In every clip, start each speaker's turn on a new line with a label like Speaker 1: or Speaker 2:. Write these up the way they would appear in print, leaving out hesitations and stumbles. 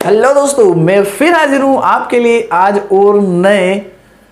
Speaker 1: Hello दोस्तों, मैं फिर हाजिर हूँ आपके लिए आज और नए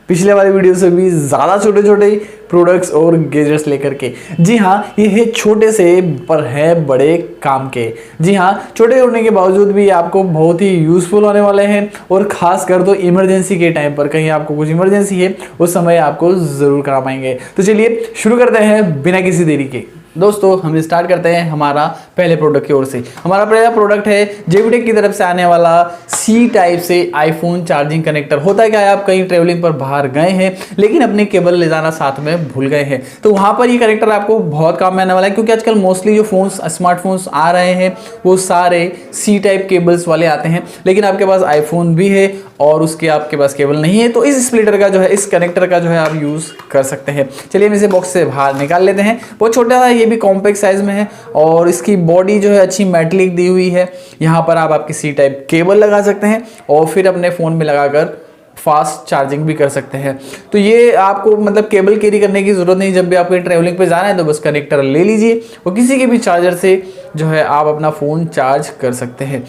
Speaker 1: पिछले वाले वीडियो से भी ज़्यादा छोटे छोटे प्रोडक्ट्स और गैजेट्स लेकर के। जी हाँ, ये है छोटे से पर है बड़े काम के। जी हाँ, छोटे होने के बावजूद भी आपको बहुत ही यूज़फुल होने वाले हैं और ख़ास कर तो इमरजेंसी के टाइम पर कहीं आपको कुछ इमरजेंसी है उस समय आपको ज़रूर काम आएंगे। तो चलिए शुरू करते हैं बिना किसी देरी के। दोस्तों हम स्टार्ट करते हैं हमारा पहले प्रोडक्ट की ओर से। हमारा पहला प्रोडक्ट है जेबीटेक की तरफ से आने वाला सी टाइप से आईफोन चार्जिंग कनेक्टर। होता है क्या है, आप कहीं ट्रेवलिंग पर बाहर गए हैं लेकिन अपनी केबल ले जाना साथ में भूल गए हैं, तो वहां पर ये कनेक्टर आपको बहुत काम में आने वाला है। क्योंकि आजकल मोस्टली जो फोन्स स्मार्टफोन्स आ रहे हैं वो सारे सी टाइप केबल्स वाले आते हैं, लेकिन आपके पास आईफोन भी है और उसके आपके पास केबल नहीं है, तो इस स्प्लिटर का जो है, इस कनेक्टर का जो है आप यूज़ कर सकते हैं। चलिए हम इसे बॉक्स से बाहर निकाल लेते हैं। बहुत छोटा सा, ये भी कॉम्पैक्ट साइज में है और इसकी बॉडी जो है अच्छी मेटलिक दी हुई है। यहाँ पर आप आपकी सी टाइप केबल लगा सकते हैं और फिर अपने फ़ोन में लगाकर फास्ट चार्जिंग भी कर सकते हैं। तो ये आपको मतलब केबल कैरी करने की ज़रूरत नहीं। जब भी आपको ट्रैवलिंग पे जाना है तो बस कनेक्टर ले लीजिए और किसी के भी चार्जर से जो है आप अपना फ़ोन चार्ज कर सकते हैं।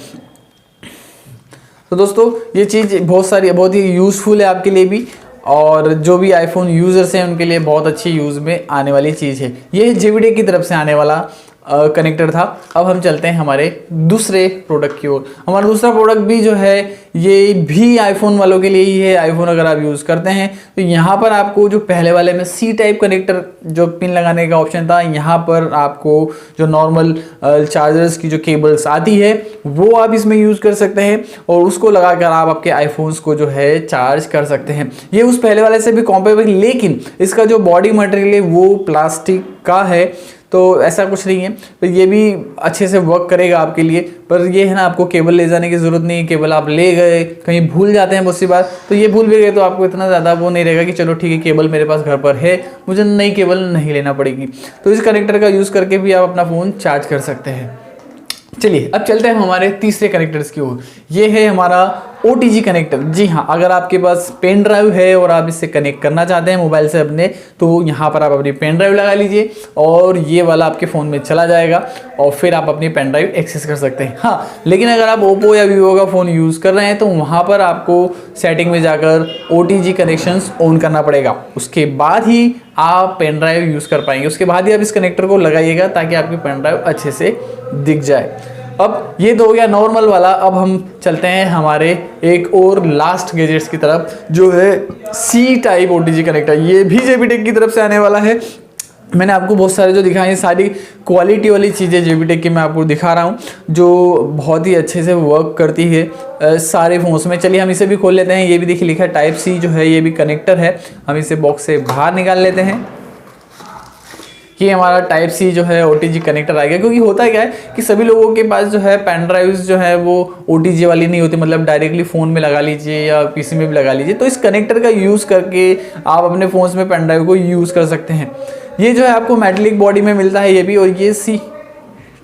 Speaker 1: तो दोस्तों ये चीज़ बहुत ही यूज़फुल है आपके लिए भी, और जो भी आईफोन यूज़र्स हैं उनके लिए बहुत अच्छी यूज़ में आने वाली चीज़ है। ये जेबीटेक की तरफ से आने वाला कनेक्टर था। अब हम चलते हैं हमारे दूसरे प्रोडक्ट की ओर। हमारा दूसरा प्रोडक्ट भी जो है ये भी आईफोन वालों के लिए ही है। आईफोन अगर आप यूज़ करते हैं तो यहाँ पर आपको जो पहले वाले में सी टाइप कनेक्टर जो पिन लगाने का ऑप्शन था, यहाँ पर आपको जो नॉर्मल चार्जर्स की जो केबल्स आती है वो आप इसमें यूज़ कर सकते हैं और उसको लगाकर आप आपके आईफोन्स को जो है चार्ज कर सकते हैं। ये उस पहले वाले से भी कॉम्पेटेबल, लेकिन इसका जो बॉडी मटेरियल है वो प्लास्टिक का है, तो ऐसा कुछ नहीं है। तो ये भी अच्छे से वर्क करेगा आपके लिए। पर ये है ना, आपको केबल ले जाने की ज़रूरत नहीं है। केबल आप ले गए, कहीं भूल जाते हैं बहुत सी बार, तो ये भूल भी गए तो आपको इतना ज़्यादा वो नहीं रहेगा कि चलो ठीक है केबल मेरे पास घर पर है, मुझे नई केबल नहीं लेना पड़ेगी। तो इस कनेक्टर का यूज़ करके भी आप अपना फ़ोन चार्ज कर सकते हैं। चलिए अब चलते हैं हमारे तीसरे कनेक्टर्स की ओर। ये है हमारा OTG कनेक्टर। जी हाँ, अगर आपके पास पेन ड्राइव है और आप इससे कनेक्ट करना चाहते हैं मोबाइल से अपने, तो यहाँ पर आप अपनी पेन ड्राइव लगा लीजिए और ये वाला आपके फ़ोन में चला जाएगा और फिर आप अपनी पेन ड्राइव एक्सेस कर सकते हैं। हाँ, लेकिन अगर आप ओप्पो या वीवो का फ़ोन यूज़ कर रहे हैं तो वहाँ पर आपको सेटिंग में जाकर OTG कनेक्शंस ऑन करना पड़ेगा। उसके बाद ही आप पेन ड्राइव यूज़ कर पाएंगे। उसके बाद ही आप इस कनेक्टर को लगाइएगा ताकि आपकी पेन ड्राइव अच्छे से दिख जाए। अब ये तो हो गया नॉर्मल वाला। अब हम चलते हैं हमारे एक और लास्ट गैजेट्स की तरफ, जो है सी टाइप OTG कनेक्टर। ये भी जेबीटेक की तरफ से आने वाला है। मैंने आपको बहुत सारे जो दिखाए, सारी क्वालिटी वाली चीज़ें जेबीटेक की मैं आपको दिखा रहा हूँ जो बहुत ही अच्छे से वर्क करती है सारे फोन्स में। चलिए हम इसे भी खोल लेते हैं। ये भी देखिए लिखा है टाइप सी, जो है ये भी कनेक्टर है। हम इसे बॉक्स से बाहर निकाल लेते हैं। ये हमारा टाइप सी जो है OTG कनेक्टर आ गया। क्योंकि होता क्या है कि सभी लोगों के पास जो है पेन ड्राइव्स जो है वो OTG वाली नहीं होती, मतलब डायरेक्टली फ़ोन में लगा लीजिए या PC में भी लगा लीजिए। तो इस कनेक्टर का यूज़ करके आप अपने फ़ोन्स में पेन ड्राइव को यूज़ कर सकते हैं। ये जो है आपको मेटलिक बॉडी में मिलता है ये भी, और ये सी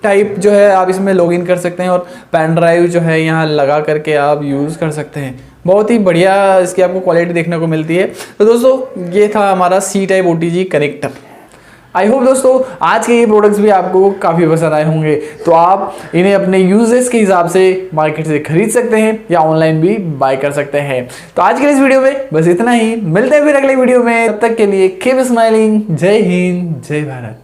Speaker 1: टाइप जो है आप इसमें लॉगिन कर सकते हैं और पेन ड्राइव जो है यहाँ लगा करके आप यूज़ कर सकते हैं। बहुत ही बढ़िया इसकी आपको क्वालिटी देखने को मिलती है। तो दोस्तों ये था हमारा C type OTG connector. I hope दोस्तों आज के ये प्रोडक्ट्स भी आपको काफ़ी पसंद आए होंगे, तो आप इन्हें अपने यूजेस के हिसाब से मार्केट से खरीद सकते हैं या ऑनलाइन भी बाय कर सकते हैं। तो आज के इस वीडियो में बस इतना ही। मिलते हैं फिर अगले वीडियो में। तब तक के लिए कीप स्माइलिंग। जय हिंद, जय भारत।